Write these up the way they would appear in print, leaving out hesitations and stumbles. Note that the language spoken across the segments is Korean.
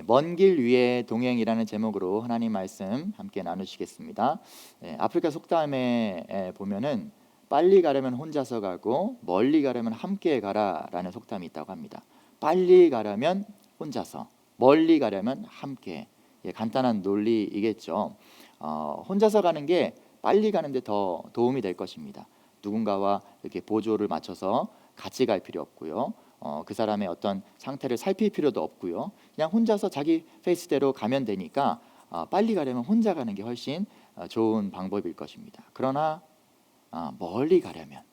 먼 길 위에 동행이라는 제목으로 하나님 말씀 함께 나누시겠습니다. 아프리카 속담에 보면은 빨리 가려면 혼자서 가고 멀리 가려면 함께 가라라는 속담이 있다고 합니다. 빨리 가려면 혼자서, 멀리 가려면 함께. 간단한 논리이겠죠. 혼자서 가는 게 빨리 가는데 더 도움이 될 것입니다. 누군가와 이렇게 보조를 맞춰서 같이 갈 필요 없고요. 그 사람의 어떤 상태를 살필 필요도 없고요. 그냥 혼자서 자기 페이스대로 가면 되니까 빨리 가려면 혼자 가는 게 훨씬 좋은 방법일 것입니다. 그러나 멀리 가려면,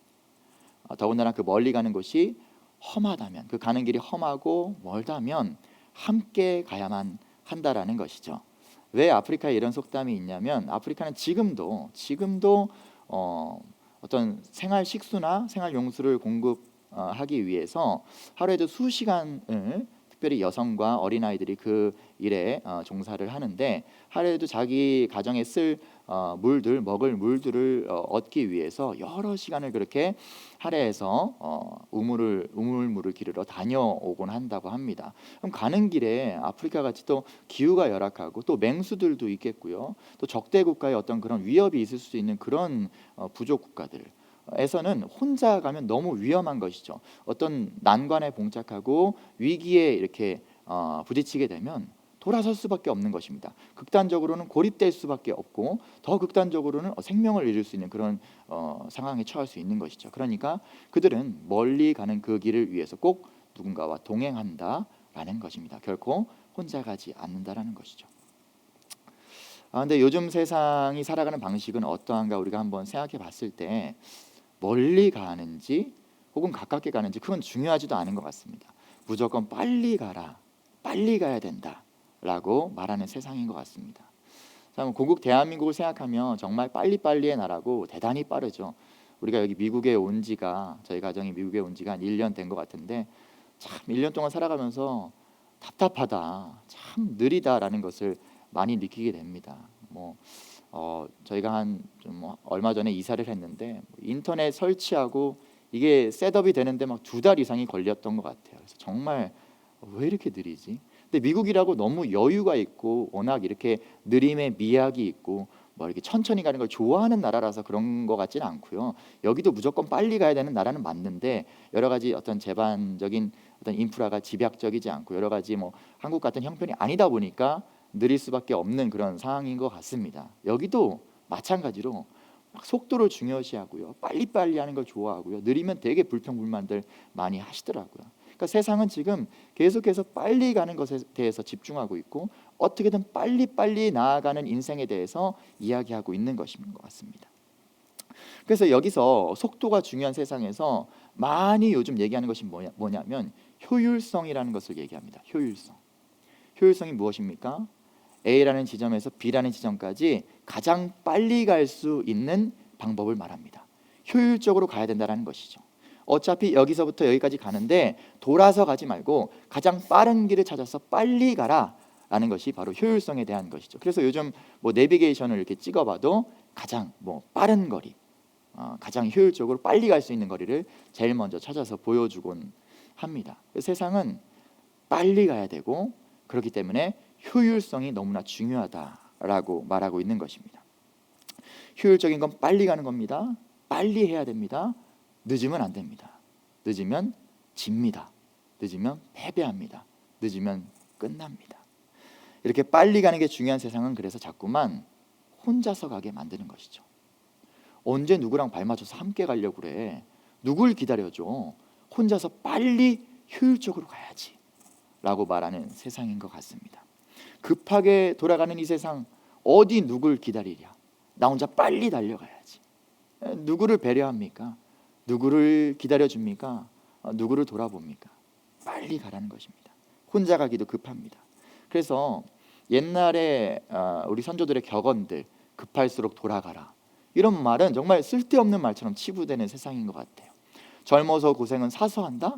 더군다나 그 멀리 가는 곳이 험하다면, 그 가는 길이 험하고 멀다면 함께 가야만 한다라는 것이죠. 왜 아프리카에 이런 속담이 있냐면, 아프리카는 지금도 어떤 생활 식수나 생활 용수를 공급하기 위해서 하루에도 수시간을, 특별히 여성과 어린아이들이 그 일에 종사를 하는데, 하루에도 자기 가정에 쓸 먹을 물들을 얻기 위해서 여러 시간을 그렇게 하루에서 우물물을 기르러 다녀오곤 한다고 합니다. 그럼 가는 길에 아프리카 같이 또 기후가 열악하고 또 맹수들도 있겠고요. 또 적대 국가의 어떤 그런 위협이 있을 수 있는 그런 부족 국가들 에서는 혼자 가면 너무 위험한 것이죠. 어떤 난관에 봉착하고 위기에 이렇게 부딪히게 되면 돌아설 수밖에 없는 것입니다. 극단적으로는 고립될 수밖에 없고, 더 극단적으로는 생명을 잃을 수 있는 그런 상황에 처할 수 있는 것이죠. 그러니까 그들은 멀리 가는 그 길을 위해서 꼭 누군가와 동행한다라는 것입니다. 결코 혼자 가지 않는다라는 것이죠. 근데 요즘 세상이 살아가는 방식은 어떠한가 우리가 한번 생각해 봤을 때, 멀리 가는지 혹은 가깝게 가는지 그건 중요하지도 않은 것 같습니다. 무조건 빨리 가라, 빨리 가야 된다라고 말하는 세상인 것 같습니다. 참, 고국 대한민국을 생각하면 정말 빨리빨리의 나라고 대단히 빠르죠. 우리가 여기 미국에 온 지가, 저희 가정이 미국에 온 지가 한 1년 된 것 같은데, 참 1년 동안 살아가면서 답답하다, 참 느리다라는 것을 많이 느끼게 됩니다. 저희가 얼마 전에 이사를 했는데, 인터넷 설치하고 이게 셋업이 되는데 막 2달 이상이 걸렸던 것 같아요. 그래서 정말 왜 이렇게 느리지? 근데 미국이라고 너무 여유가 있고 워낙 이렇게 느림의 미학이 있고 이렇게 천천히 가는 걸 좋아하는 나라라서 그런 것 같지는 않고요. 여기도 무조건 빨리 가야 되는 나라는 맞는데, 여러 가지 어떤 제반적인 어떤 인프라가 집약적이지 않고 여러 가지 한국 같은 형편이 아니다 보니까 느릴 수밖에 없는 그런 상황인 것 같습니다. 여기도 마찬가지로 막 속도를 중요시하고요, 빨리빨리 하는 걸 좋아하고요, 느리면 되게 불평불만들 많이 하시더라고요. 그러니까 세상은 지금 계속해서 빨리 가는 것에 대해서 집중하고 있고, 어떻게든 빨리빨리 나아가는 인생에 대해서 이야기하고 있는 것인 것 같습니다. 그래서 여기서 속도가 중요한 세상에서 많이 요즘 얘기하는 것이 뭐냐면 효율성이라는 것을 얘기합니다. 효율성이 무엇입니까? A라는 지점에서 B라는 지점까지 가장 빨리 갈 수 있는 방법을 말합니다. 효율적으로 가야 된다는 것이죠. 어차피 여기서부터 여기까지 가는데 돌아서 가지 말고 가장 빠른 길을 찾아서 빨리 가라라는 것이 바로 효율성에 대한 것이죠. 그래서 요즘 내비게이션을 이렇게 찍어봐도 가장 빠른 거리, 가장 효율적으로 빨리 갈 수 있는 거리를 제일 먼저 찾아서 보여주곤 합니다. 세상은 빨리 가야 되고, 그렇기 때문에 효율성이 너무나 중요하다라고 말하고 있는 것입니다. 효율적인 건 빨리 가는 겁니다. 빨리 해야 됩니다. 늦으면 안 됩니다. 늦으면 집니다. 늦으면 패배합니다. 늦으면 끝납니다. 이렇게 빨리 가는 게 중요한 세상은 그래서 자꾸만 혼자서 가게 만드는 것이죠. 언제 누구랑 발 맞춰서 함께 가려고 그래? 누굴 기다려줘? 혼자서 빨리 효율적으로 가야지 라고 말하는 세상인 것 같습니다. 급하게 돌아가는 이 세상, 어디 누굴 기다리랴? 나 혼자 빨리 달려가야지. 누구를 배려합니까? 누구를 기다려줍니까? 누구를 돌아봅니까? 빨리 가라는 것입니다. 혼자 가기도 급합니다. 그래서 옛날에 우리 선조들의 격언들, 급할수록 돌아가라, 이런 말은 정말 쓸데없는 말처럼 치부되는 세상인 것 같아요. 젊어서 고생은 사서한다?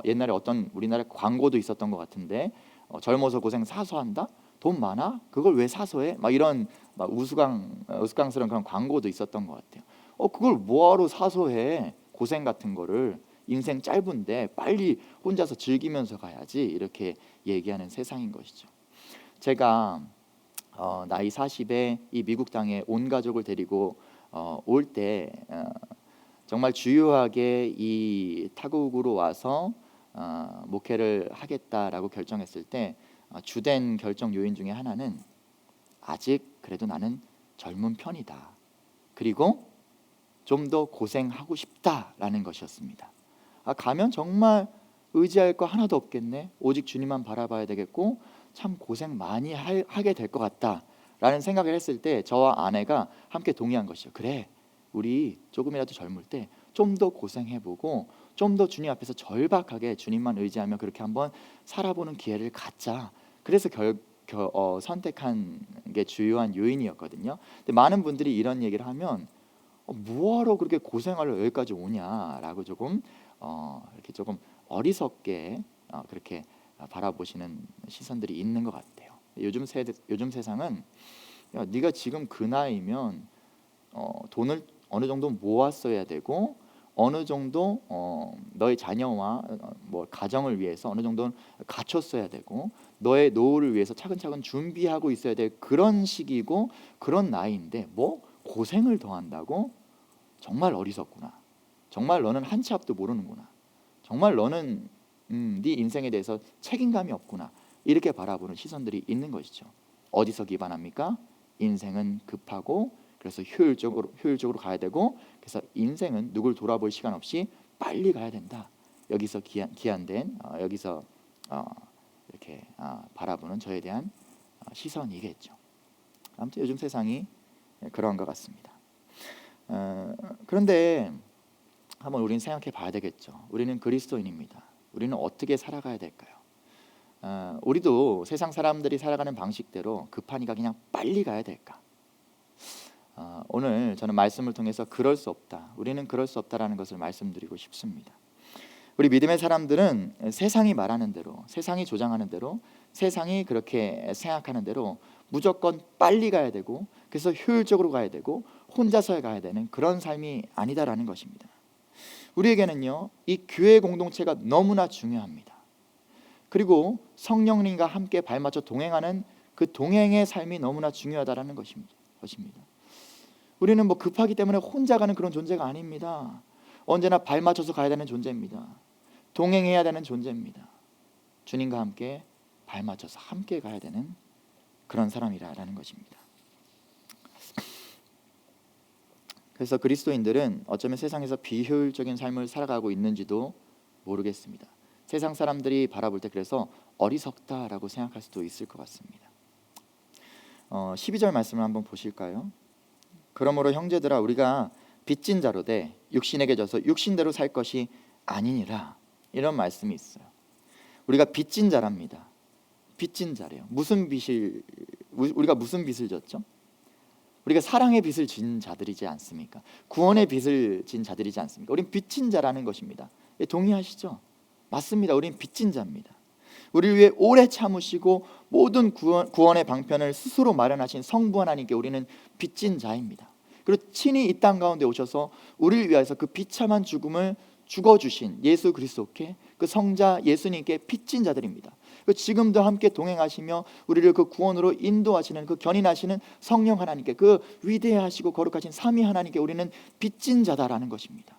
옛날에 어떤 우리나라 광고도 있었던 것 같은데, 젊어서 고생 사서한다? 돈 많아? 그걸 왜 사서해? 이런 우스꽝스러운 그런 광고도 있었던 것 같아요. 그걸 뭐하러 사서해? 고생 같은 거를, 인생 짧은데 빨리 혼자서 즐기면서 가야지, 이렇게 얘기하는 세상인 것이죠. 제가 나이 40에 이 미국 땅에 온 가족을 데리고 올 때 정말 주요하게 이 타국으로 와서 목회를 하겠다라고 결정했을 때 주된 결정 요인 중에 하나는 아직 그래도 나는 젊은 편이다. 그리고 좀 더 고생하고 싶다라는 것이었습니다. 가면 정말 의지할 거 하나도 없겠네. 오직 주님만 바라봐야 되겠고 참 고생 많이 하게 될 것 같다라는 생각을 했을 때 저와 아내가 함께 동의한 것이죠. 그래, 우리 조금이라도 젊을 때 좀 더 고생해보고 좀 더 주님 앞에서 절박하게 주님만 의지하며 그렇게 한번 살아보는 기회를 갖자. 그래서 선택한 게 주요한 요인이었거든요. 근데 많은 분들이 이런 얘기를 하면 뭐하러 그렇게 고생하려 여기까지 오냐라고 조금 이렇게 조금 어리석게 그렇게 바라보시는 시선들이 있는 것 같아요. 요즘 세상은 야, 네가 지금 그 나이면 돈을 어느 정도 모았어야 되고 어느 정도 너의 자녀와 뭐 가정을 위해서 어느 정도 갖췄어야 되고 너의 노후를 위해서 차근차근 준비하고 있어야 될 그런 시기고 그런 나이인데 뭐 고생을 더 한다고? 정말 어리석구나. 정말 너는 한 치 앞도 모르는구나. 정말 너는 네 인생에 대해서 책임감이 없구나. 이렇게 바라보는 시선들이 있는 것이죠. 어디서 기반합니까? 인생은 급하고 그래서 효율적으로 가야 되고 그래서 인생은 누굴 돌아볼 시간 없이 빨리 가야 된다. 여기서 기한된 여기서 이렇게 바라보는 저에 대한 시선이겠죠. 아무튼 요즘 세상이 그러한 것 같습니다. 그런데 한번 우리는 생각해 봐야 되겠죠. 우리는 그리스도인입니다. 우리는 어떻게 살아가야 될까요? 우리도 세상 사람들이 살아가는 방식대로 급하니까 그냥 빨리 가야 될까? 오늘 저는 말씀을 통해서 그럴 수 없다. 우리는 그럴 수 없다라는 것을 말씀드리고 싶습니다. 우리 믿음의 사람들은 세상이 말하는 대로, 세상이 조장하는 대로, 세상이 그렇게 생각하는 대로 무조건 빨리 가야 되고 그래서 효율적으로 가야 되고 혼자서 가야 되는 그런 삶이 아니다라는 것입니다. 우리에게는요, 이 교회 공동체가 너무나 중요합니다. 그리고 성령님과 함께 발맞춰 동행하는 그 동행의 삶이 너무나 중요하다라는 것입니다. 우리는 뭐 급하기 때문에 혼자 가는 그런 존재가 아닙니다. 언제나 발맞춰서 가야 되는 존재입니다. 동행해야 되는 존재입니다. 주님과 함께 발맞춰서 함께 가야 되는 그런 사람이라는 것입니다. 그래서 그리스도인들은 어쩌면 세상에서 비효율적인 삶을 살아가고 있는지도 모르겠습니다. 세상 사람들이 바라볼 때 그래서 어리석다라고 생각할 수도 있을 것 같습니다. 12절 말씀을 한번 보실까요? 그러므로 형제들아 우리가 빚진 자로 돼 육신에게 져서 육신대로 살 것이 아니니라. 이런 말씀이 있어요. 우리가 빚진 자랍니다. 빚진 자래요. 우리가 무슨 빚을 졌죠? 우리가 사랑의 빚을 진 자들이지 않습니까? 구원의 빚을 진 자들이지 않습니까? 우린 빚진 자라는 것입니다. 동의하시죠? 맞습니다. 우린 빚진 자입니다. 우리를 위해 오래 참으시고 모든 구원의 방편을 스스로 마련하신 성부 하나님께 우리는 빚진 자입니다. 그리고 친히 이 땅 가운데 오셔서 우리를 위해서 그 비참한 죽음을 죽어주신 예수 그리스도께 그 성자 예수님께 빚진 자들입니다. 지금도 함께 동행하시며 우리를 그 구원으로 인도하시는 그 견인하시는 성령 하나님께 그 위대하시고 거룩하신 삼위 하나님께 우리는 빚진 자다라는 것입니다.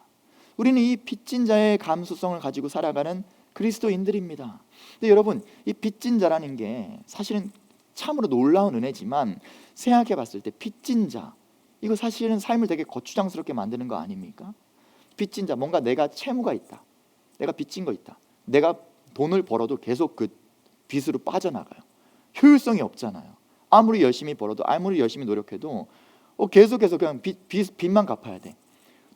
우리는 이 빚진 자의 감수성을 가지고 살아가는 그리스도인들입니다. 근데 여러분, 이 빚진 자라는 게 사실은 참으로 놀라운 은혜지만 생각해 봤을 때 빚진 자, 이거 사실은 삶을 되게 거추장스럽게 만드는 거 아닙니까? 빚진 자, 뭔가 내가 채무가 있다, 내가 빚진 거 있다, 내가 돈을 벌어도 계속 그 빚으로 빠져나가요. 효율성이 없잖아요. 아무리 열심히 벌어도 아무리 열심히 노력해도 계속해서 그냥 빚만 갚아야 돼.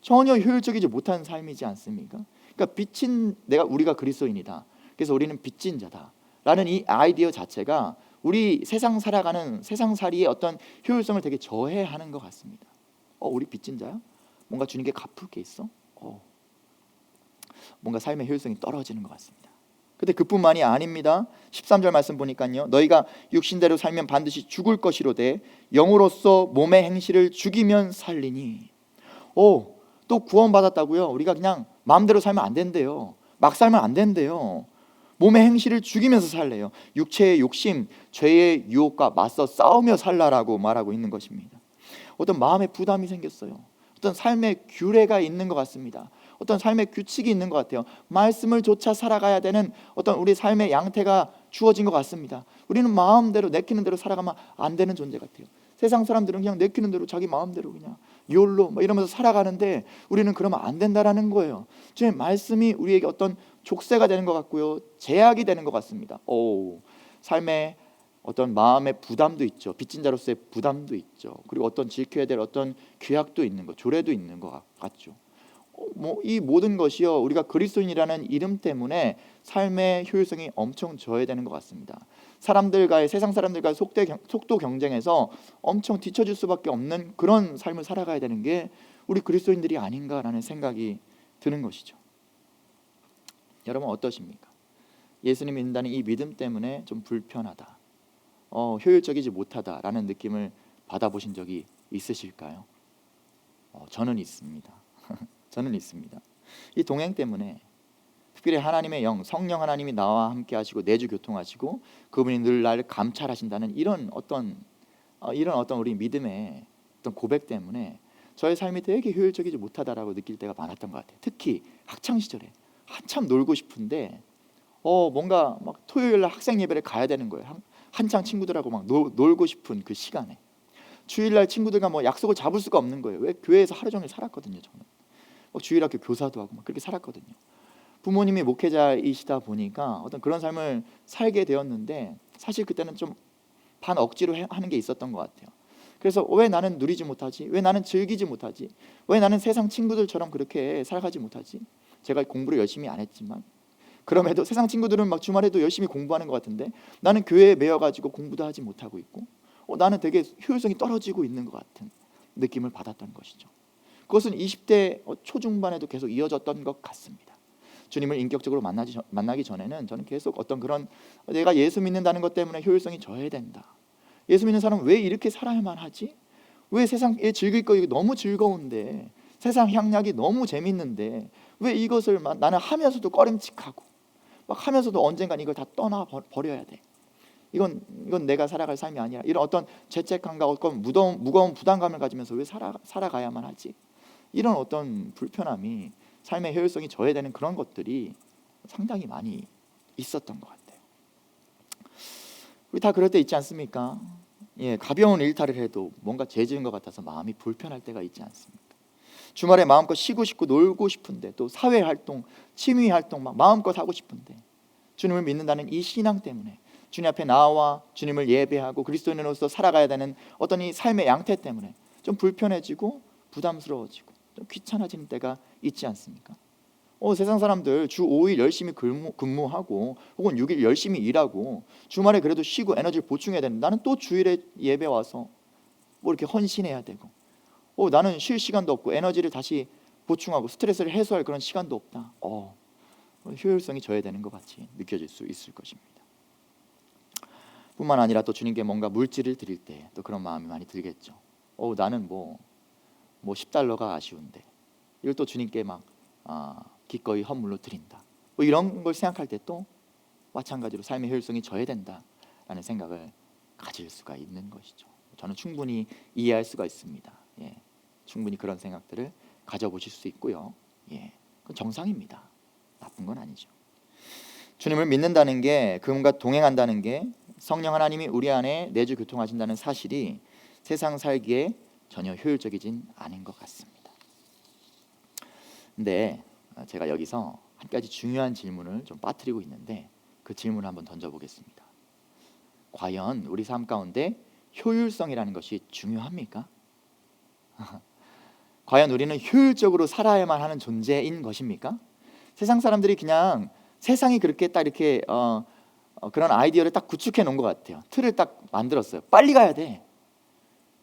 전혀 효율적이지 못한 삶이지 않습니까? 그러니까 우리가 그리스도인이다, 그래서 우리는 빚진 자다라는 이 아이디어 자체가 우리 세상살이의 어떤 효율성을 되게 저해하는 것 같습니다. 우리 빚진 자야? 뭔가 주님께 갚을 게 있어? 뭔가 삶의 효율성이 떨어지는 것 같습니다. 근데 그뿐만이 아닙니다. 13절 말씀 보니까요, 너희가 육신대로 살면 반드시 죽을 것이로되 영으로서 몸의 행실을 죽이면 살리니. 또 구원받았다고요? 우리가 그냥 마음대로 살면 안 된대요. 막 살면 안 된대요. 몸의 행실을 죽이면서 살래요. 육체의 욕심, 죄의 유혹과 맞서 싸우며 살라라고 말하고 있는 것입니다. 어떤 마음의 부담이 생겼어요. 어떤 삶의 규례가 있는 것 같습니다. 어떤 삶의 규칙이 있는 것 같아요. 말씀을 조차 살아가야 되는 어떤 우리 삶의 양태가 주어진 것 같습니다. 우리는 마음대로 내키는 대로 살아가면 안 되는 존재 같아요. 세상 사람들은 그냥 내키는 대로 자기 마음대로 그냥 욜로 이러면서 살아가는데 우리는 그러면 안 된다라는 거예요. 주의 말씀이 우리에게 어떤 족쇄가 되는 것 같고요, 제약이 되는 것 같습니다. 삶의 어떤 마음의 부담도 있죠. 빚진 자로서의 부담도 있죠. 그리고 어떤 지켜야 될 어떤 규약도 있는 것, 조례도 있는 것 같죠. 이 모든 것이요, 우리가 그리스도인이라는 이름 때문에 삶의 효율성이 엄청 저해되는 것 같습니다. 세상 사람들과의 속도 경쟁에서 엄청 뒤처질 수밖에 없는 그런 삶을 살아가야 되는 게 우리 그리스도인들이 아닌가라는 생각이 드는 것이죠. 여러분 어떠십니까? 예수님 믿는다는 이 믿음 때문에 좀 불편하다, 효율적이지 못하다라는 느낌을 받아보신 적이 있으실까요? 저는 있습니다. 저는 있습니다. 이 동행 때문에 특별히 하나님의 영, 성령 하나님이 나와 함께 하시고 내주 교통하시고 그분이 늘 나를 감찰하신다는 이런 어떤 우리 믿음의 어떤 고백 때문에 저의 삶이 되게 효율적이지 못하다라고 느낄 때가 많았던 것 같아요. 특히 학창 시절에 한참 놀고 싶은데 뭔가 막 토요일 날 학생 예배를 가야 되는 거예요. 한창 친구들하고 막 놀고 싶은 그 시간에 주일날 친구들과 약속을 잡을 수가 없는 거예요. 왜? 교회에서 하루 종일 살았거든요. 저는 주일학교 교사도 하고 그렇게 살았거든요. 부모님이 목회자이시다 보니까 어떤 그런 삶을 살게 되었는데 사실 그때는 좀 반 억지로 하는 게 있었던 것 같아요. 그래서 왜 나는 누리지 못하지? 왜 나는 즐기지 못하지? 왜 나는 세상 친구들처럼 그렇게 살아가지 못하지? 제가 공부를 열심히 안 했지만 그럼에도 세상 친구들은 막 주말에도 열심히 공부하는 것 같은데 나는 교회에 매여가지고 공부도 하지 못하고 있고 나는 되게 효율성이 떨어지고 있는 것 같은 느낌을 받았던 것이죠. 그것은 20대 초중반에도 계속 이어졌던 것 같습니다. 주님을 인격적으로 만나기 전에는 저는 계속 어떤 그런 내가 예수 믿는다는 것 때문에 효율성이 저해된다. 예수 믿는 사람은 왜 이렇게 살아야만 하지? 왜 세상에 즐길 거 이거 너무 즐거운데 세상 향락이 너무 재밌는데 왜 이것을 나는 하면서도 꺼림칙하고 막 하면서도 언젠간 이걸 다 떠나 버려야 돼. 이건 내가 살아갈 삶이 아니라 이런 어떤 죄책감과 어떤 무거운 부담감을 가지면서 왜 살아가야만 하지? 이런 어떤 불편함이 삶의 효율성이 저해되는 그런 것들이 상당히 많이 있었던 것 같아요. 우리 다 그럴 때 있지 않습니까? 가벼운 일탈을 해도 뭔가 죄 지은 것 같아서 마음이 불편할 때가 있지 않습니까? 주말에 마음껏 쉬고 싶고 놀고 싶은데 또 사회활동, 취미활동 막 마음껏 하고 싶은데 주님을 믿는다는 이 신앙 때문에 주님 앞에 나와 주님을 예배하고 그리스도인으로서 살아가야 되는 어떤 이 삶의 양태 때문에 좀 불편해지고 부담스러워지고 좀 귀찮아지는 때가 있지 않습니까? 세상 사람들 주 5일 열심히 근무하고 혹은 6일 열심히 일하고 주말에 그래도 쉬고 에너지를 보충해야 되는데 나는 또 주일에 예배 와서 이렇게 헌신해야 되고 나는 쉴 시간도 없고 에너지를 다시 보충하고 스트레스를 해소할 그런 시간도 없다. 효율성이 저해되는 것 같이 느껴질 수 있을 것입니다. 뿐만 아니라 또 주님께 뭔가 물질을 드릴 때 또 그런 마음이 많이 들겠죠. 나는 뭐 $10가 아쉬운데 이걸 또 주님께 막 기꺼이 헌물로 드린다. 이런 걸 생각할 때 또 마찬가지로 삶의 효율성이 저해된다라는 생각을 가질 수가 있는 것이죠. 저는 충분히 이해할 수가 있습니다. 충분히 그런 생각들을 가져보실 수 있고요. 그건 정상입니다. 나쁜 건 아니죠. 주님을 믿는다는 게, 그분과 동행한다는 게, 성령 하나님이 우리 안에 내주 교통하신다는 사실이 세상 살기에 전혀 효율적이진 않은 것 같습니다. 근데 제가 여기서 한 가지 중요한 질문을 좀 빠뜨리고 있는데 그 질문을 한번 던져보겠습니다. 과연 우리 삶 가운데 효율성이라는 것이 중요합니까? 과연 우리는 효율적으로 살아야만 하는 존재인 것입니까? 세상 사람들이 그냥 세상이 그렇게 딱 이렇게 그런 아이디어를 딱 구축해 놓은 것 같아요. 틀을 딱 만들었어요. 빨리 가야 돼.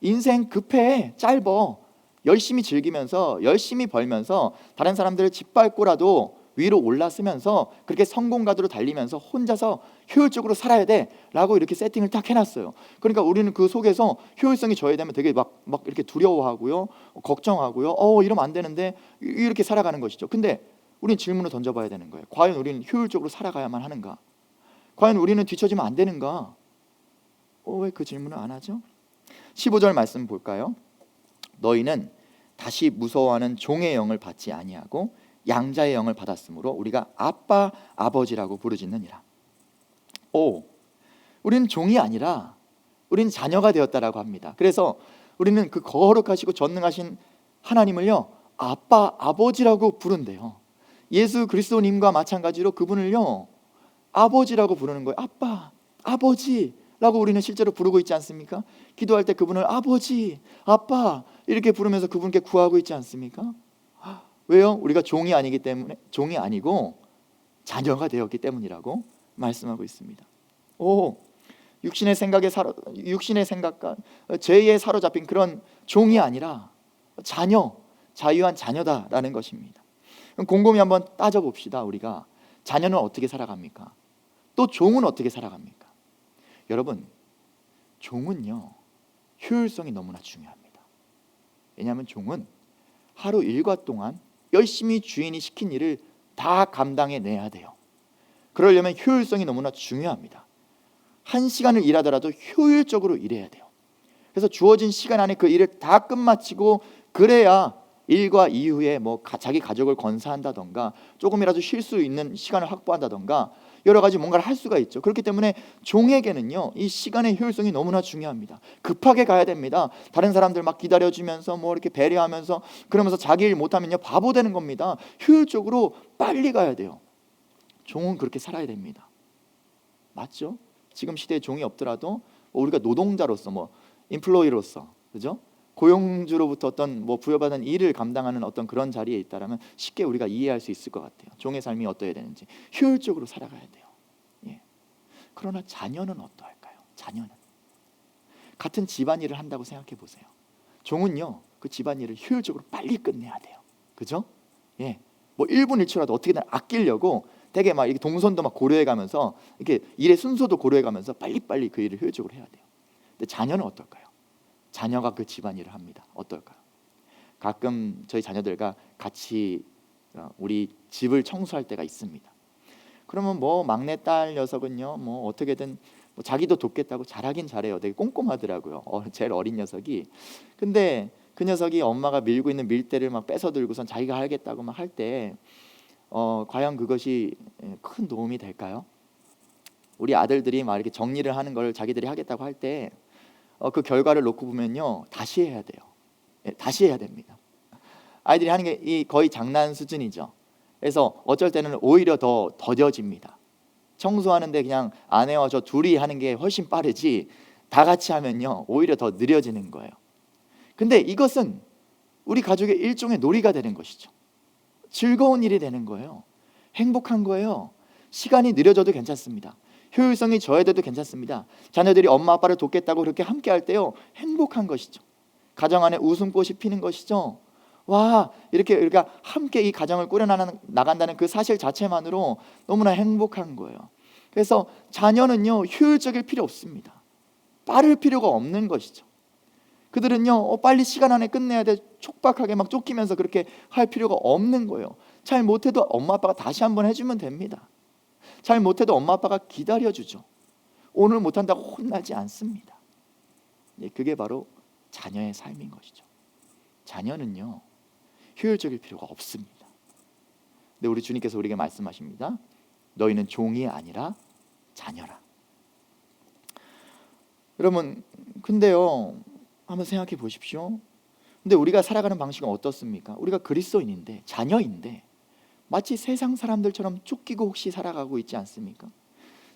인생 급해, 짧어. 열심히 즐기면서 열심히 벌면서 다른 사람들을 짓밟고라도 위로 올라서면서 그렇게 성공가도로 달리면서 혼자서 효율적으로 살아야 돼 라고 이렇게 세팅을 딱 해놨어요. 그러니까 우리는 그 속에서 효율성이 저해되면 되게 막 이렇게 두려워하고요, 걱정하고요, 이러면 안 되는데 이렇게 살아가는 것이죠. 근데 우린 질문을 던져봐야 되는 거예요. 과연 우리는 효율적으로 살아가야만 하는가? 과연 우리는 뒤처지면 안 되는가? 왜 그 질문을 안 하죠? 15절 말씀 볼까요? 너희는 다시 무서워하는 종의 영을 받지 아니하고 양자의 영을 받았으므로 우리가 아빠 아버지라고 부르짖느니라. 우리는 종이 아니라 우리는 자녀가 되었다라고 합니다. 그래서 우리는 그 거룩하시고 전능하신 하나님을요 아빠 아버지라고 부른대요. 예수 그리스도님과 마찬가지로 그분을요 아버지라고 부르는 거예요. 아빠 아버지라고 우리는 실제로 부르고 있지 않습니까? 기도할 때 그분을 아버지 아빠 이렇게 부르면서 그분께 구하고 있지 않습니까? 왜요? 우리가 종이 아니기 때문에, 종이 아니고 자녀가 되었기 때문이라고 말씀하고 있습니다. 육신의 생각과 죄에 사로잡힌 그런 종이 아니라 자녀, 자유한 자녀다라는 것입니다. 그럼 곰곰이 한번 따져봅시다. 우리가 자녀는 어떻게 살아갑니까? 또 종은 어떻게 살아갑니까? 여러분, 종은요 효율성이 너무나 중요합니다. 왜냐하면 종은 하루 일과 동안 열심히 주인이 시킨 일을 다 감당해내야 돼요. 그러려면 효율성이 너무나 중요합니다. 1시간을 일하더라도 효율적으로 일해야 돼요. 그래서 주어진 시간 안에 그 일을 다 끝마치고 그래야 일과 이후에 자기 가족을 건사한다던가 조금이라도 쉴 수 있는 시간을 확보한다던가 여러 가지 뭔가를 할 수가 있죠. 그렇기 때문에 종에게는요 이 시간의 효율성이 너무나 중요합니다. 급하게 가야 됩니다. 다른 사람들 막 기다려주면서 이렇게 배려하면서 그러면서 자기 일 못하면요 바보 되는 겁니다. 효율적으로 빨리 가야 돼요. 종은 그렇게 살아야 됩니다. 맞죠? 지금 시대에 종이 없더라도 우리가 노동자로서 인플로이로서 그죠? 고용주로부터 어떤 부여받은 일을 감당하는 어떤 그런 자리에 있다라면 쉽게 우리가 이해할 수 있을 것 같아요. 종의 삶이 어떠해야 되는지 효율적으로 살아가야 돼요. 그러나 자녀는 어떠할까요? 자녀는 같은 집안일을 한다고 생각해 보세요. 종은요 그 집안일을 효율적으로 빨리 끝내야 돼요. 그죠? 1분 1초라도 어떻게든 아끼려고 되게 이렇게 동선도 고려해가면서 이렇게 일의 순서도 고려해가면서 빨리빨리 그 일을 효율적으로 해야 돼요. 근데 자녀는 어떨까요? 자녀가 그 집안일을 합니다. 어떨까요? 가끔 저희 자녀들과 같이 우리 집을 청소할 때가 있습니다. 그러면 막내딸 녀석은요 어떻게든 자기도 돕겠다고 잘하긴 잘해요. 되게 꼼꼼하더라고요. 제일 어린 녀석이. 근데 그 녀석이 엄마가 밀고 있는 밀대를 뺏어 들고선 자기가 하겠다고 할 때 과연 그것이 큰 도움이 될까요? 우리 아들들이 이렇게 정리를 하는 걸 자기들이 하겠다고 할 때 그 결과를 놓고 보면요 다시 해야 돼요. 다시 해야 됩니다. 아이들이 하는 게 거의 장난 수준이죠. 그래서 어쩔 때는 오히려 더 더뎌집니다. 청소하는데 그냥 아내와 저 둘이 하는 게 훨씬 빠르지 다 같이 하면요 오히려 더 느려지는 거예요. 근데 이것은 우리 가족의 일종의 놀이가 되는 것이죠. 즐거운 일이 되는 거예요. 행복한 거예요. 시간이 느려져도 괜찮습니다. 효율성이 저해돼도 괜찮습니다. 자녀들이 엄마 아빠를 돕겠다고 그렇게 함께 할 때요 행복한 것이죠. 가정 안에 웃음꽃이 피는 것이죠. 와, 이렇게 우리가 함께 이 가정을 꾸려나간다는 그 사실 자체만으로 너무나 행복한 거예요. 그래서 자녀는요 효율적일 필요 없습니다. 빠를 필요가 없는 것이죠. 그들은요 빨리 시간 안에 끝내야 돼 촉박하게 쫓기면서 그렇게 할 필요가 없는 거예요. 잘 못해도 엄마 아빠가 다시 한번 해주면 됩니다. 잘 못해도 엄마 아빠가 기다려주죠. 오늘 못한다고 혼나지 않습니다. 그게 바로 자녀의 삶인 것이죠. 자녀는요 효율적일 필요가 없습니다. 근데 우리 주님께서 우리에게 말씀하십니다. 너희는 종이 아니라 자녀라. 여러분 근데요 한번 생각해 보십시오. 근데 우리가 살아가는 방식은 어떻습니까? 우리가 그리스도인인데 자녀인데 마치 세상 사람들처럼 쫓기고 혹시 살아가고 있지 않습니까?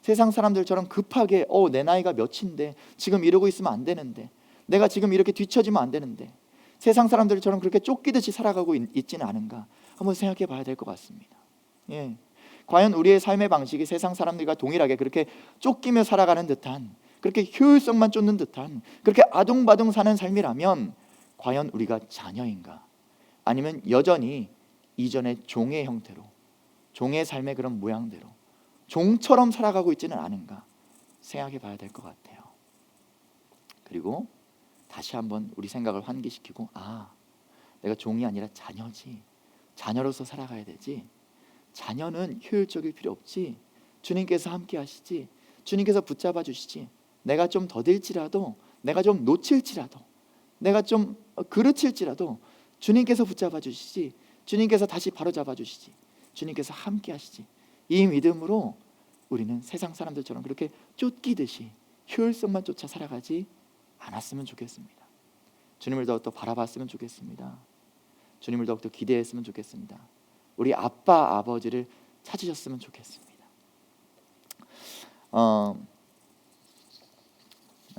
세상 사람들처럼 급하게 내 나이가 몇인데 지금 이러고 있으면 안 되는데 내가 지금 이렇게 뒤처지면 안 되는데 세상 사람들처럼 그렇게 쫓기듯이 살아가고 있지는 않은가 한번 생각해 봐야 될 것 같습니다. 과연 우리의 삶의 방식이 세상 사람들과 동일하게 그렇게 쫓기며 살아가는 듯한 그렇게 효율성만 쫓는 듯한 그렇게 아둥바둥 사는 삶이라면 과연 우리가 자녀인가? 아니면 여전히 이전의 종의 형태로 종의 삶의 그런 모양대로 종처럼 살아가고 있지는 않은가 생각해 봐야 될 것 같아요. 그리고 다시 한번 우리 생각을 환기시키고 내가 종이 아니라 자녀지. 자녀로서 살아가야 되지. 자녀는 효율적일 필요 없지. 주님께서 함께 하시지. 주님께서 붙잡아 주시지. 내가 좀 더딜지라도, 내가 좀 놓칠지라도, 내가 좀 그르칠지라도 주님께서 붙잡아 주시지. 주님께서 다시 바로잡아 주시지. 주님께서 함께 하시지. 이 믿음으로 우리는 세상 사람들처럼 그렇게 쫓기듯이 효율성만 쫓아 살아가지 않았으면 좋겠습니다. 주님을 더욱더 바라봤으면 좋겠습니다. 주님을 더욱더 기대했으면 좋겠습니다. 우리 아빠 아버지를 찾으셨으면 좋겠습니다.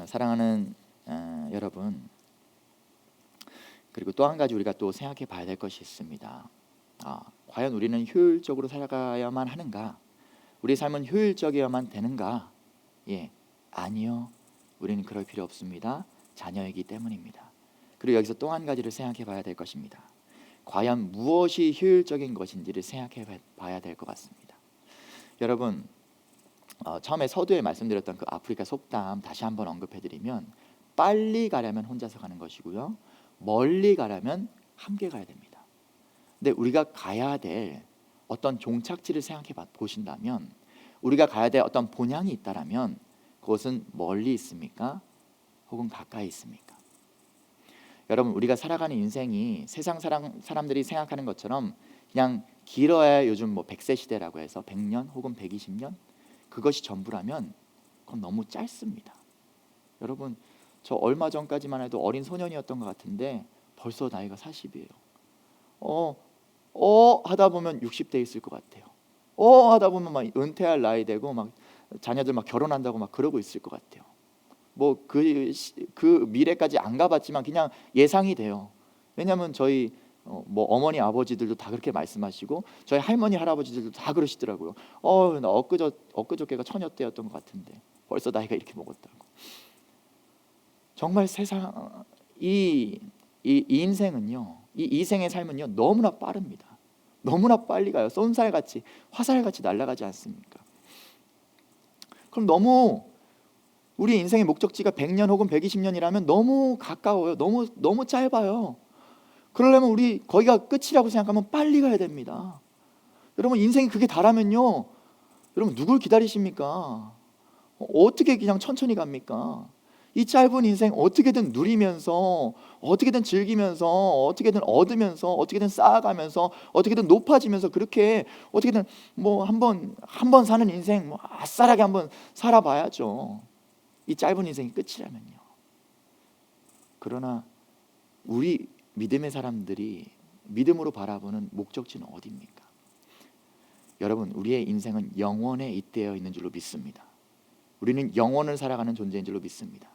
사랑하는 여러분, 그리고 또 한 가지 우리가 또 생각해 봐야 될 것이 있습니다. 과연 우리는 효율적으로 살아가야만 하는가? 우리 삶은 효율적이어야만 되는가? 아니요. 우리는 그럴 필요 없습니다. 자녀이기 때문입니다. 그리고 여기서 또 한 가지를 생각해 봐야 될 것입니다. 과연 무엇이 효율적인 것인지를 생각해 봐야 될 것 같습니다. 여러분, 처음에 서두에 말씀드렸던 그 아프리카 속담 다시 한번 언급해드리면, 빨리 가려면 혼자서 가는 것이고요, 멀리 가려면 함께 가야 됩니다. 근데 우리가 가야 될 어떤 종착지를 생각해 보신다면, 우리가 가야 될 어떤 본향이 있다라면 그것은 멀리 있습니까? 혹은 가까이 있습니까? 여러분, 우리가 살아가는 인생이 세상 사람들이 생각하는 것처럼 그냥 길어야 요즘 100세 시대라고 해서 100년 혹은 120년 그것이 전부라면 그건 너무 짧습니다. 여러분, 저 얼마 전까지만 해도 어린 소년이었던 것 같은데 벌써 나이가 40이에요. 하다 보면 60대 있을 것 같아요. 하다 보면 막 은퇴할 나이 되고 막 자녀들 막 결혼한다고 막 그러고 있을 것 같아요. 그 미래까지 안 가봤지만 그냥 예상이 돼요. 왜냐하면 저희 어머니 아버지들도 다 그렇게 말씀하시고 저희 할머니 할아버지들도 다 그러시더라고요. 나 엊그저께가 처녀 때였던 것 같은데 벌써 나이가 이렇게 먹었다고. 정말 세상 이 인생은요, 이 이생의 삶은요 너무나 빠릅니다. 너무나 빨리 가요. 쏜살같이 화살같이 날아가지 않습니까? 그럼 너무 우리 인생의 목적지가 100년 혹은 120년이라면 너무 가까워요. 너무 짧아요. 그러려면 우리 거기가 끝이라고 생각하면 빨리 가야 됩니다. 여러분, 인생이 그게 다라면요, 여러분 누굴 기다리십니까? 어떻게 그냥 천천히 갑니까? 이 짧은 인생 어떻게든 누리면서, 어떻게든 즐기면서, 어떻게든 얻으면서, 어떻게든 쌓아가면서, 어떻게든 높아지면서, 그렇게 어떻게든 한 번 사는 인생 아싸라게 한번 살아봐야죠. 이 짧은 인생이 끝이라면요. 그러나 우리 믿음의 사람들이 믿음으로 바라보는 목적지는 어디입니까? 여러분, 우리의 인생은 영원에 잇대어 있는 줄로 믿습니다. 우리는 영원을 살아가는 존재인 줄로 믿습니다.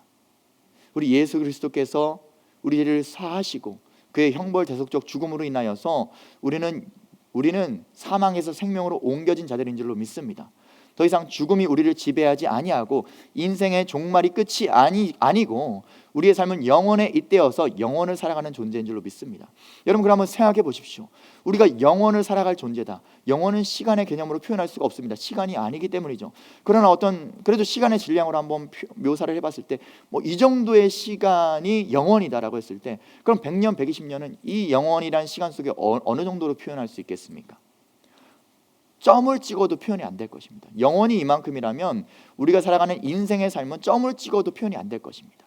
우리 예수 그리스도께서 우리를 사하시고 그의 형벌대속적 죽음으로 인하여서 우리는 사망에서 생명으로 옮겨진 자들인 줄로 믿습니다. 더 이상 죽음이 우리를 지배하지 아니하고 인생의 종말이 끝이 아니고 우리의 삶은 영원에 잇대어서 영원을 살아가는 존재인 줄로 믿습니다. 여러분, 그럼 한번 생각해 보십시오. 우리가 영원을 살아갈 존재다. 영원은 시간의 개념으로 표현할 수가 없습니다. 시간이 아니기 때문이죠. 그러나 그래도 시간의 질량으로 한번 묘사를 해봤을 때 이 정도의 시간이 영원이다라고 했을 때, 그럼 100년, 120년은 이 영원이라는 시간 속에 어느 정도로 표현할 수 있겠습니까? 점을 찍어도 표현이 안 될 것입니다. 영원히 이만큼이라면 우리가 살아가는 인생의 삶은 점을 찍어도 표현이 안 될 것입니다.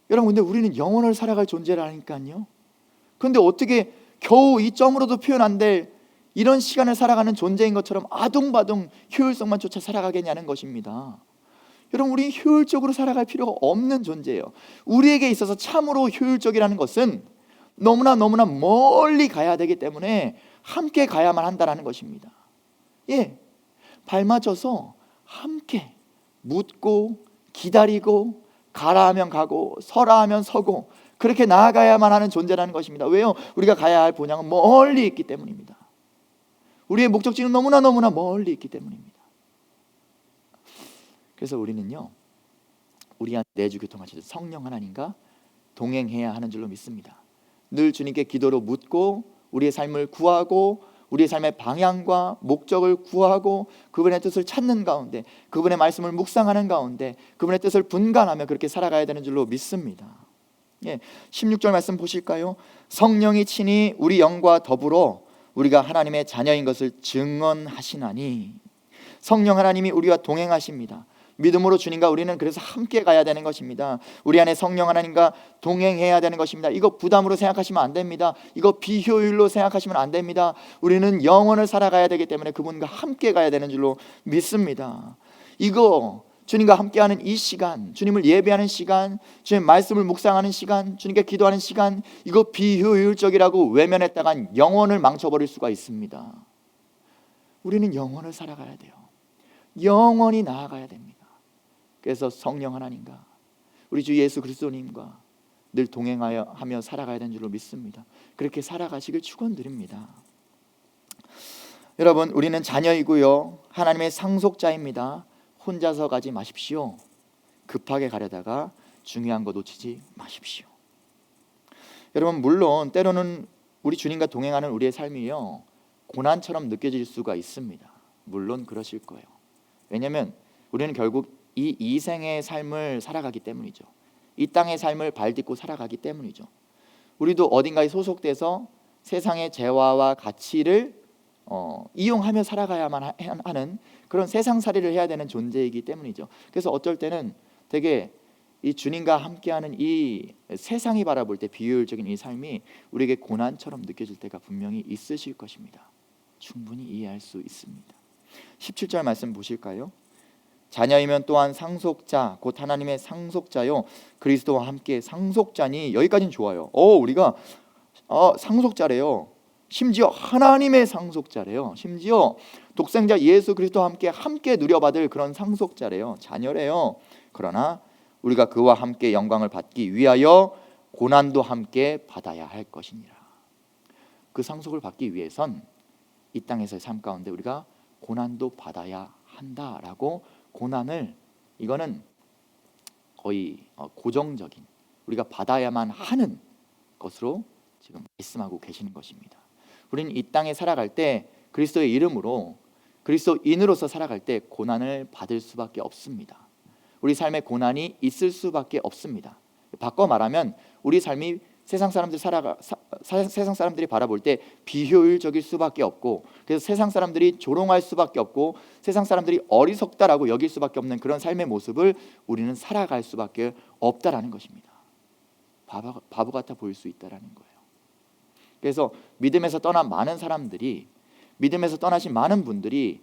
여러분, 근데 우리는 영원을 살아갈 존재라니까요. 그런데 어떻게 겨우 이 점으로도 표현 안 될 이런 시간을 살아가는 존재인 것처럼 아둥바둥 효율성만 쫓아 살아가겠냐는 것입니다. 여러분, 우리 효율적으로 살아갈 필요가 없는 존재예요. 우리에게 있어서 참으로 효율적이라는 것은 너무나 멀리 가야 되기 때문에 함께 가야만 한다는 것입니다. 발맞춰서 함께 묻고 기다리고 가라 하면 가고 서라 하면 서고 그렇게 나아가야만 하는 존재라는 것입니다. 왜요? 우리가 가야 할 본향은 멀리 있기 때문입니다. 우리의 목적지는 너무나 멀리 있기 때문입니다. 그래서 우리는요, 우리한테 내주 교통하시는 성령 하나님과 동행해야 하는 줄로 믿습니다. 늘 주님께 기도로 묻고 우리의 삶을 구하고 우리의 삶의 방향과 목적을 구하고 그분의 뜻을 찾는 가운데, 그분의 말씀을 묵상하는 가운데 그분의 뜻을 분간하며 그렇게 살아가야 되는 줄로 믿습니다. 16절 말씀 보실까요? 성령이 친히 우리 영과 더불어 우리가 하나님의 자녀인 것을 증언하시나니. 성령 하나님이 우리와 동행하십니다. 믿음으로 주님과 우리는 그래서 함께 가야 되는 것입니다. 우리 안에 성령 하나님과 동행해야 되는 것입니다. 이거 부담으로 생각하시면 안 됩니다. 이거 비효율로 생각하시면 안 됩니다. 우리는 영원을 살아가야 되기 때문에 그분과 함께 가야 되는 줄로 믿습니다. 이거 주님과 함께하는 이 시간, 주님을 예배하는 시간, 주님 말씀을 묵상하는 시간, 주님께 기도하는 시간, 이거 비효율적이라고 외면했다간 영혼을 망쳐버릴 수가 있습니다. 우리는 영혼을 살아가야 돼요. 영원히 나아가야 됩니다. 그래서 성령 하나님과 우리 주 예수 그리스도님과 늘 동행하며 살아가야 되는 줄로 믿습니다. 그렇게 살아가시길 축원드립니다. 여러분, 우리는 자녀이고요, 하나님의 상속자입니다. 혼자서 가지 마십시오. 급하게 가려다가 중요한 거 놓치지 마십시오. 여러분, 물론 때로는 우리 주님과 동행하는 우리의 삶이요, 고난처럼 느껴질 수가 있습니다. 물론 그러실 거예요. 왜냐하면 우리는 결국 이 이생의 삶을 살아가기 때문이죠. 이 땅의 삶을 발딛고 살아가기 때문이죠. 우리도 어딘가에 소속돼서 세상의 재화와 가치를 이용하며 살아가야만 하는 그런 세상살이를 해야 되는 존재이기 때문이죠. 그래서 어쩔 때는 되게 이 주님과 함께하는 이 세상이 바라볼 때 비효율적인 이 삶이 우리에게 고난처럼 느껴질 때가 분명히 있으실 것입니다. 충분히 이해할 수 있습니다. 17절 말씀 보실까요? 자녀이면 또한 상속자 곧 하나님의 상속자요 그리스도와 함께 상속자니. 여기까지는 좋아요. 우리가 상속자래요. 심지어 하나님의 상속자래요. 심지어 독생자 예수 그리스도와 함께 누려받을 그런 상속자래요. 자녀래요. 그러나 우리가 그와 함께 영광을 받기 위하여 고난도 함께 받아야 할 것이니라. 그 상속을 받기 위해선 이 땅에서의 삶 가운데 우리가 고난도 받아야 한다라고, 고난을 이거는 거의 고정적인 우리가 받아야만 하는 것으로 지금 말씀하고 계시는 것입니다. 우리는 이 땅에 살아갈 때 그리스도의 이름으로 그리스도인으로서 살아갈 때 고난을 받을 수밖에 없습니다. 우리 삶에 고난이 있을 수밖에 없습니다. 바꿔 말하면 우리 삶이 세상 사람들이 바라볼 때 비효율적일 수밖에 없고, 그래서 세상 사람들이 조롱할 수밖에 없고, 세상 사람들이 어리석다라고 여길 수밖에 없는 그런 삶의 모습을 우리는 살아갈 수밖에 없다라는 것입니다. 바보 같아 보일 수 있다라는 거예요. 그래서 믿음에서 떠난 많은 사람들이, 믿음에서 떠나신 많은 분들이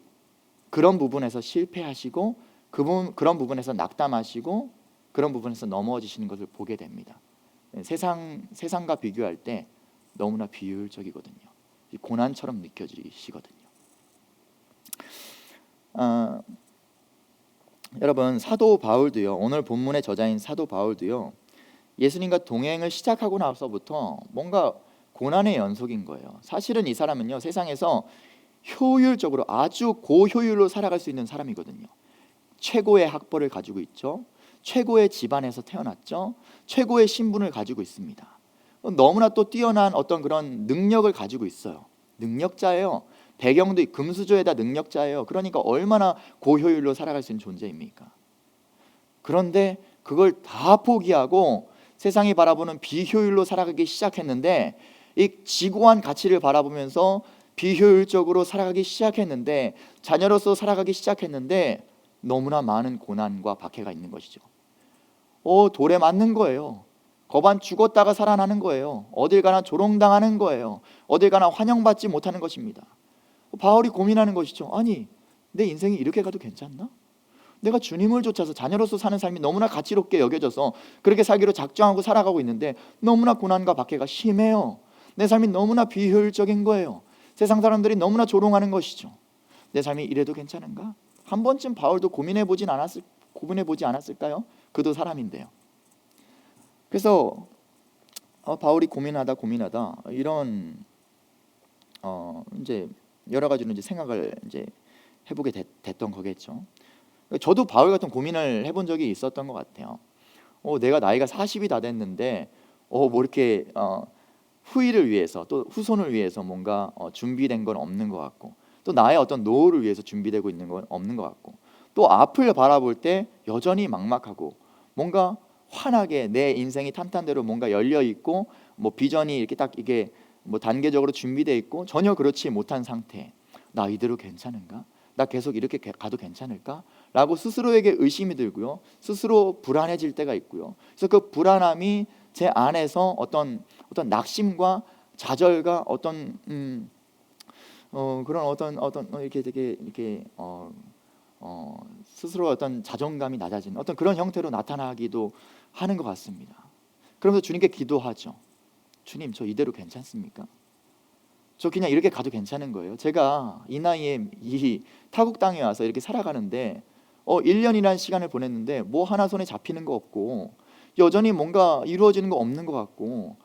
그런 부분에서 실패하시고 그런 부분에서 낙담하시고 그런 부분에서 넘어지시는 것을 보게 됩니다. 세상과 비교할 때 너무나 비효율적이거든요. 고난처럼 느껴지시거든요. 여러분, 사도 바울도요, 오늘 본문의 저자인 사도 바울도요, 예수님과 동행을 시작하고 나서부터 뭔가 고난의 연속인 거예요. 사실은 이 사람은요, 세상에서 효율적으로 아주 고효율로 살아갈 수 있는 사람이거든요. 최고의 학벌을 가지고 있죠. 최고의 집안에서 태어났죠. 최고의 신분을 가지고 있습니다. 너무나 또 뛰어난 어떤 그런 능력을 가지고 있어요. 능력자예요. 배경도 금수저에다 능력자예요. 그러니까 얼마나 고효율로 살아갈 수 있는 존재입니까? 그런데 그걸 다 포기하고 세상이 바라보는 비효율로 살아가기 시작했는데, 이 지고한 가치를 바라보면서 비효율적으로 살아가기 시작했는데, 자녀로서 살아가기 시작했는데 너무나 많은 고난과 박해가 있는 것이죠. 돌에 맞는 거예요. 거반 죽었다가 살아나는 거예요. 어딜 가나 조롱당하는 거예요. 어딜 가나 환영받지 못하는 것입니다. 바울이 고민하는 것이죠. 아니, 내 인생이 이렇게 가도 괜찮나? 내가 주님을 쫓아서 자녀로서 사는 삶이 너무나 가치롭게 여겨져서 그렇게 살기로 작정하고 살아가고 있는데 너무나 고난과 박해가 심해요. 내 삶이 너무나 비효율적인 거예요. 세상 사람들이 너무나 조롱하는 것이죠. 내 삶이 이래도 괜찮은가? 한 번쯤 바울도 고민해 보지 않았을까요? 그도 사람인데요. 그래서 바울이 고민하다 이런 이제 여러 가지로 이제 생각을 이제 해보게 됐던 거겠죠. 저도 바울 같은 고민을 해본 적이 있었던 것 같아요. 내가 나이가 40이 다 됐는데 뭐 이렇게 후일을 위해서 또 후손을 위해서 뭔가 준비된 건 없는 것 같고, 또 나의 어떤 노후를 위해서 준비되고 있는 건 없는 것 같고, 또 앞을 바라볼 때 여전히 막막하고 뭔가 환하게 내 인생이 탄탄대로 뭔가 열려 있고 뭐 비전이 이렇게 딱 이게 뭐 단계적으로 준비되어 있고 전혀 그렇지 못한 상태. 나 이대로 괜찮은가? 나 계속 이렇게 가도 괜찮을까? 라고 스스로에게 의심이 들고요. 스스로 불안해질 때가 있고요. 그래서 그 불안함이 제 안에서 어떤 낙심과 좌절과 어떤 그런 이렇게 되게 이렇게 스스로 어떤 자존감이 낮아지는 어떤 그런 형태로 나타나기도 하는 것 같습니다. 그러면서 주님께 기도하죠. 주님, 저 이대로 괜찮습니까? 저 그냥 이렇게 가도 괜찮은 거예요? 제가 이 나이에 이 타국 땅에 와서 이렇게 살아가는데 1년이라는 시간을 보냈는데 뭐 하나 손에 잡히는 거 없고 여전히 뭔가 이루어지는 거 없는 것 같고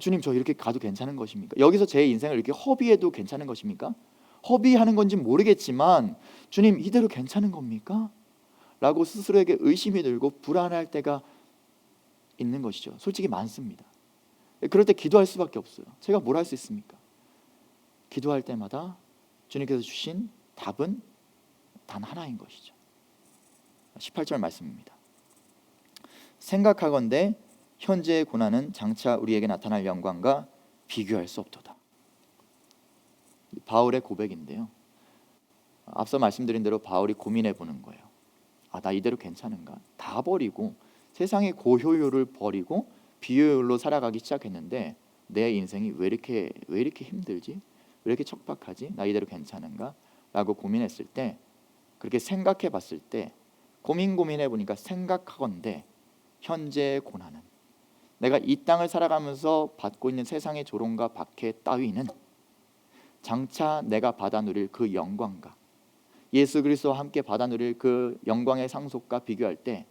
주님, 저 이렇게 가도 괜찮은 것입니까? 여기서 제 인생을 이렇게 허비해도 괜찮은 것입니까? 허비하는 건지 모르겠지만 주님, 이대로 괜찮은 겁니까? 라고 스스로에게 의심이 들고 불안할 때가 있는 것이죠. 솔직히 많습니다. 그럴 때 기도할 수밖에 없어요. 제가 뭘 할 수 있습니까? 기도할 때마다 주님께서 주신 답은 단 하나인 것이죠. 18절 말씀입니다. 생각하건대 현재의 고난은 장차 우리에게 나타날 영광과 비교할 수 없도다. 바울의 고백인데요. 앞서 말씀드린 대로 바울이 고민해 보는 거예요. 나 이대로 괜찮은가? 다 버리고 세상의 고효율을 버리고 비효율로 살아가기 시작했는데 내 인생이 왜 이렇게 힘들지? 왜 이렇게 척박하지? 나 이대로 괜찮은가? 라고 고민했을 때, 그렇게 생각해 봤을 때, 고민해 보니까 생각하건대 현재의 고난은, 내가 이 땅을 살아가면서 받고 있는 세상의 조롱과 박해 따위는 장차 내가 받아 누릴 그 영광과 예수 그리스도와 함께 받아 누릴 그 영광의 상속과 비교할 때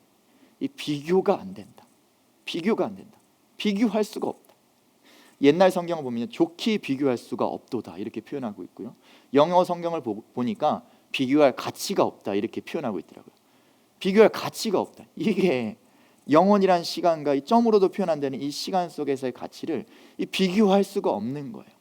이 비교가 안 된다. 비교가 안 된다. 비교할 수가 없다. 옛날 성경을 보면 좋게 비교할 수가 없도다 이렇게 표현하고 있고요. 영어 성경을 보니까 비교할 가치가 없다 이렇게 표현하고 있더라고요. 비교할 가치가 없다. 이게 영원이란 시간과 이 점으로도 표현 안 되는 이 시간 속에서의 가치를 비교할 수가 없는 거예요.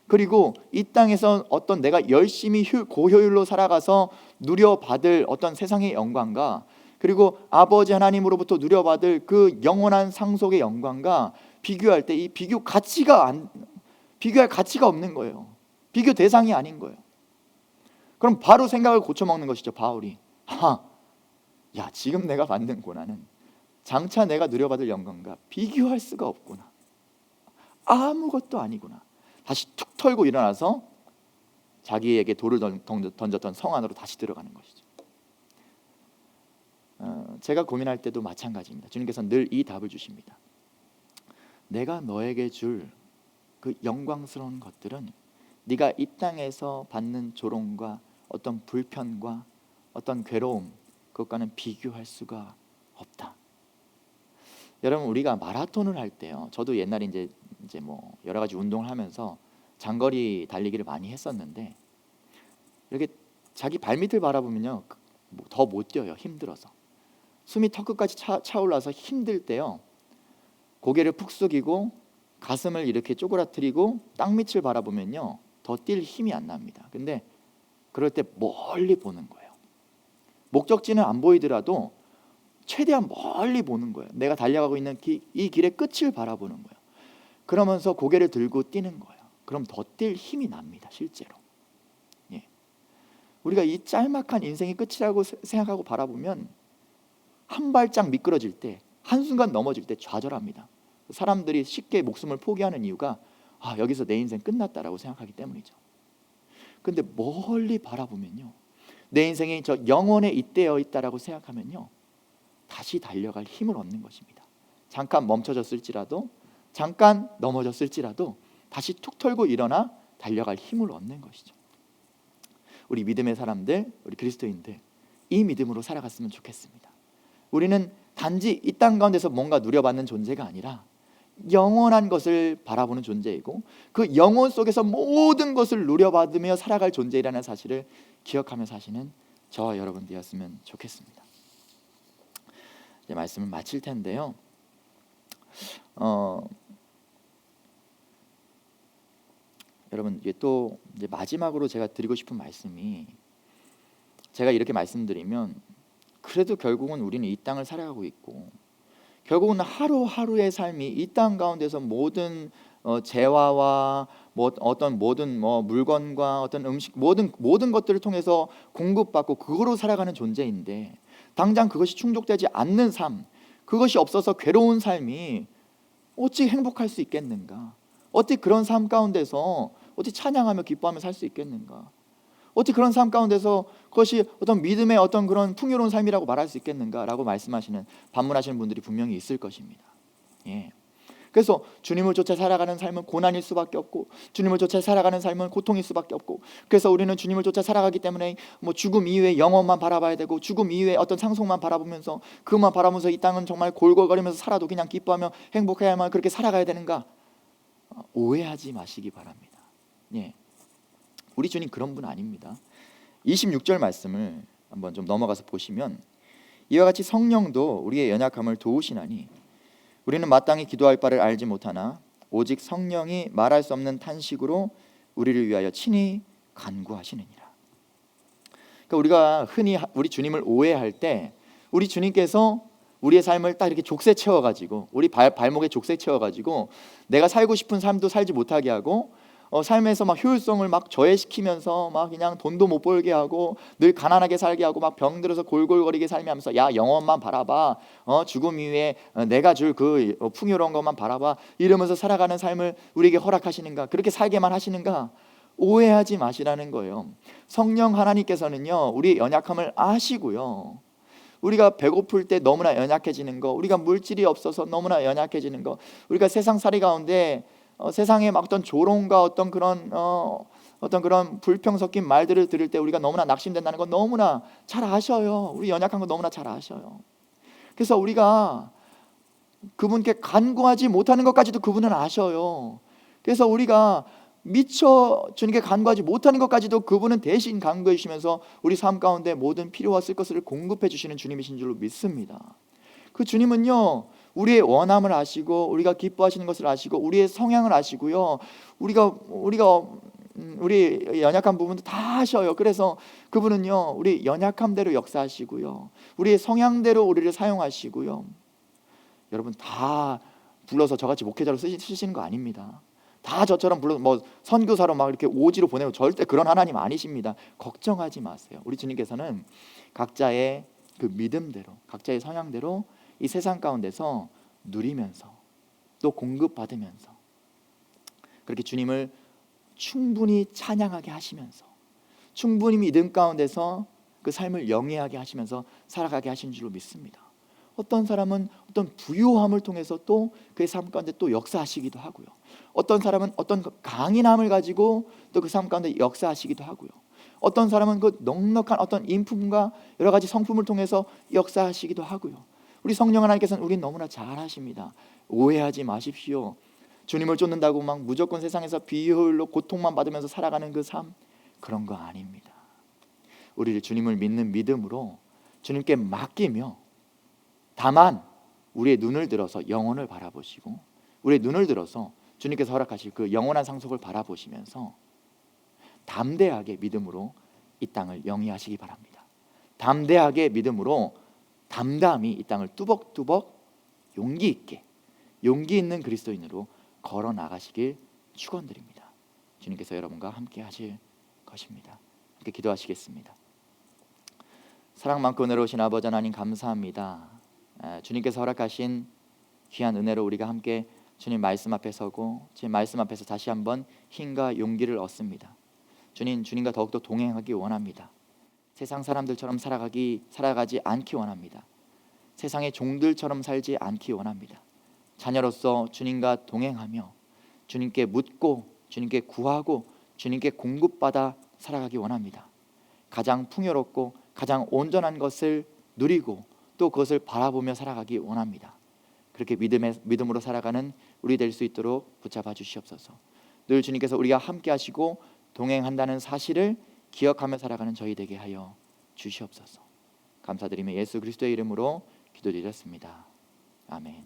그리고 이 땅에서 어떤 내가 열심히 고효율로 살아가서 누려받을 어떤 세상의 영광과 그리고 아버지 하나님으로부터 누려받을 그 영원한 상속의 영광과 비교할 때 이 비교할 가치가 없는 거예요. 비교 대상이 아닌 거예요. 그럼 바로 생각을 고쳐먹는 것이죠. 바울이 야, 지금 내가 받는 고난은 장차 내가 누려받을 영광과 비교할 수가 없구나. 아무것도 아니구나. 다시 툭 털고 일어나서 자기에게 돌을 던졌던 성 안으로 다시 들어가는 것이죠. 제가 고민할 때도 마찬가지입니다. 주님께서는 늘 이 답을 주십니다. 내가 너에게 줄 그 영광스러운 것들은 네가 이 땅에서 받는 조롱과 어떤 불편과 어떤 괴로움, 그것과는 비교할 수가 없다. 여러분, 우리가 마라톤을 할 때요, 저도 옛날에 이제 뭐 여러 가지 운동을 하면서 장거리 달리기를 많이 했었는데 이렇게 자기 발밑을 바라보면요 더 못 뛰어요. 힘들어서 숨이 턱끝까지 차올라서 힘들 때요, 고개를 푹 숙이고 가슴을 이렇게 쪼그라뜨리고 땅밑을 바라보면요 더 뛸 힘이 안 납니다. 근데 그럴 때 멀리 보는 거예요. 목적지는 안 보이더라도 최대한 멀리 보는 거예요. 내가 달려가고 있는 이 길의 끝을 바라보는 거예요. 그러면서 고개를 들고 뛰는 거예요. 그럼 더 뛸 힘이 납니다. 실제로. 예. 우리가 이 짤막한 인생이 끝이라고 생각하고 바라보면 한 발짝 미끄러질 때, 한순간 넘어질 때 좌절합니다. 사람들이 쉽게 목숨을 포기하는 이유가 여기서 내 인생 끝났다라고 생각하기 때문이죠. 근데 멀리 바라보면요, 내 인생이 저 영원에 잇대어 있다라고 생각하면요 다시 달려갈 힘을 얻는 것입니다. 잠깐 멈춰졌을지라도, 잠깐 넘어졌을지라도 다시 툭 털고 일어나 달려갈 힘을 얻는 것이죠. 우리 믿음의 사람들, 우리 그리스도인들, 이 믿음으로 살아갔으면 좋겠습니다. 우리는 단지 이 땅 가운데서 뭔가 누려받는 존재가 아니라 영원한 것을 바라보는 존재이고 그 영혼 속에서 모든 것을 누려받으며 살아갈 존재이라는 사실을 기억하며 사시는 저와 여러분 되었으면 좋겠습니다. 이제 말씀을 마칠 텐데요. 여러분, 또 이제 마지막으로 제가 드리고 싶은 말씀이, 제가 이렇게 말씀드리면 그래도 결국은 우리는 이 땅을 살아가고 있고 결국은 하루하루의 삶이 이 땅 가운데서 모든 재화와 어떤 모든 물건과 어떤 음식 모든 것들을 통해서 공급받고 그거로 살아가는 존재인데, 당장 그것이 충족되지 않는 삶, 그것이 없어서 괴로운 삶이 어찌 행복할 수 있겠는가? 어떻게 그런 삶 가운데서 어떻게 찬양하며 기뻐하며 살 수 있겠는가? 어떻게 그런 삶 가운데서 그것이 어떤 믿음의 어떤 그런 풍요로운 삶이라고 말할 수 있겠는가라고 말씀하시는, 반문하시는 분들이 분명히 있을 것입니다. 예. 그래서 주님을 쫓아 살아가는 삶은 고난일 수밖에 없고, 주님을 쫓아 살아가는 삶은 고통일 수밖에 없고, 그래서 우리는 주님을 쫓아 살아가기 때문에 죽음 이후의 영원만 바라봐야 되고, 죽음 이후의 어떤 상속만 바라보면서, 그것만 바라보면서 이 땅은 정말 골골거리면서 살아도 그냥 기뻐하며 행복해야만 그렇게 살아가야 되는가? 오해하지 마시기 바랍니다. 예. 우리 주님 그런 분 아닙니다. 26절 말씀을 한번 좀 넘어가서 보시면, 이와 같이 성령도 우리의 연약함을 도우시나니 우리는 마땅히 기도할 바를 알지 못하나 오직 성령이 말할 수 없는 탄식으로 우리를 위하여 친히 간구하시느니라. 그러니까 우리가 흔히 우리 주님을 오해할 때, 우리 주님께서 우리의 삶을 딱 이렇게 족쇄 채워가지고, 우리 발목에 족쇄 채워가지고 내가 살고 싶은 삶도 살지 못하게 하고, 삶에서 막 효율성을 막 저해시키면서 막 그냥 돈도 못 벌게 하고 늘 가난하게 살게 하고 막 병들어서 골골거리게 살면서, 야 영원만 바라봐, 죽음 이후에 내가 줄 그 풍요로운 것만 바라봐, 이러면서 살아가는 삶을 우리에게 허락하시는가? 그렇게 살게만 하시는가? 오해하지 마시라는 거예요. 성령 하나님께서는요, 우리의 연약함을 아시고요, 우리가 배고플 때 너무나 연약해지는 거, 우리가 물질이 없어서 너무나 연약해지는 거, 우리가 세상살이 가운데 세상의 막 어떤 조롱과 어떤 그런 불평 섞인 말들을 들을 때 우리가 너무나 낙심된다는 건 너무나 잘 아셔요. 우리 연약한 거 너무나 잘 아셔요. 그래서 우리가 그분께 간구하지 못하는 것까지도 그분은 아셔요. 그래서 우리가 미처 주님께 간구하지 못하는 것까지도 그분은 대신 간구해 주시면서 우리 삶 가운데 모든 필요와 쓸 것을 공급해 주시는 주님이신 줄로 믿습니다. 그 주님은요, 우리의 원함을 아시고 우리가 기뻐하시는 것을 아시고 우리의 성향을 아시고요, 우리 연약한 부분도 다 아셔요. 그래서 그분은요, 우리 연약함대로 역사하시고요, 우리의 성향대로 우리를 사용하시고요. 여러분, 다 불러서 저같이 목회자로 쓰시는 거 아닙니다. 다 저처럼 불러 선교사로 막 이렇게 오지로 보내고, 절대 그런 하나님 아니십니다. 걱정하지 마세요. 우리 주님께서는 각자의 그 믿음대로, 각자의 성향대로 이 세상 가운데서 누리면서 또 공급받으면서 그렇게 주님을 충분히 찬양하게 하시면서, 충분히 믿음 가운데서 그 삶을 영위하게 하시면서 살아가게 하신 줄로 믿습니다. 어떤 사람은 어떤 부요함을 통해서 또 그의 삶 가운데 또 역사하시기도 하고요, 어떤 사람은 어떤 강인함을 가지고 또 그 삶 가운데 역사하시기도 하고요, 어떤 사람은 그 넉넉한 어떤 인품과 여러 가지 성품을 통해서 역사하시기도 하고요. 우리 성령 하나님께서는 우린 너무나 잘 아십니다. 오해하지 마십시오. 주님을 쫓는다고 막 무조건 세상에서 비효율로 고통만 받으면서 살아가는 그 삶, 그런 거 아닙니다. 우리를 주님을 믿는 믿음으로 주님께 맡기며, 다만 우리의 눈을 들어서 영혼을 바라보시고, 우리의 눈을 들어서 주님께서 허락하실 그 영원한 상속을 바라보시면서 담대하게 믿음으로 이 땅을 영위하시기 바랍니다. 담대하게 믿음으로 담담히 이 땅을 뚜벅뚜벅 용기 있게, 용기 있는 그리스도인으로 걸어 나가시길 축원드립니다. 주님께서 여러분과 함께 하실 것입니다. 함께 기도하시겠습니다. 사랑 많고 은혜로우신 아버지 하나님, 감사합니다. 주님께서 허락하신 귀한 은혜로 우리가 함께 주님 말씀 앞에 서고 주님 말씀 앞에서 다시 한번 힘과 용기를 얻습니다. 주님과 더욱더 동행하기 원합니다. 세상 사람들처럼 살아가지 않기 원합니다. 세상의 종들처럼 살지 않기 원합니다. 자녀로서 주님과 동행하며 주님께 묻고 주님께 구하고 주님께 공급받아 살아가기 원합니다. 가장 풍요롭고 가장 온전한 것을 누리고 또 그것을 바라보며 살아가기 원합니다. 그렇게 믿음으로 살아가는 우리 될 수 있도록 붙잡아 주시옵소서. 늘 주님께서 우리가 함께 하시고 동행한다는 사실을 기억하며 살아가는 저희 되게 하여 주시옵소서. 감사드리며 예수 그리스도의 이름으로 기도드렸습니다. 아멘.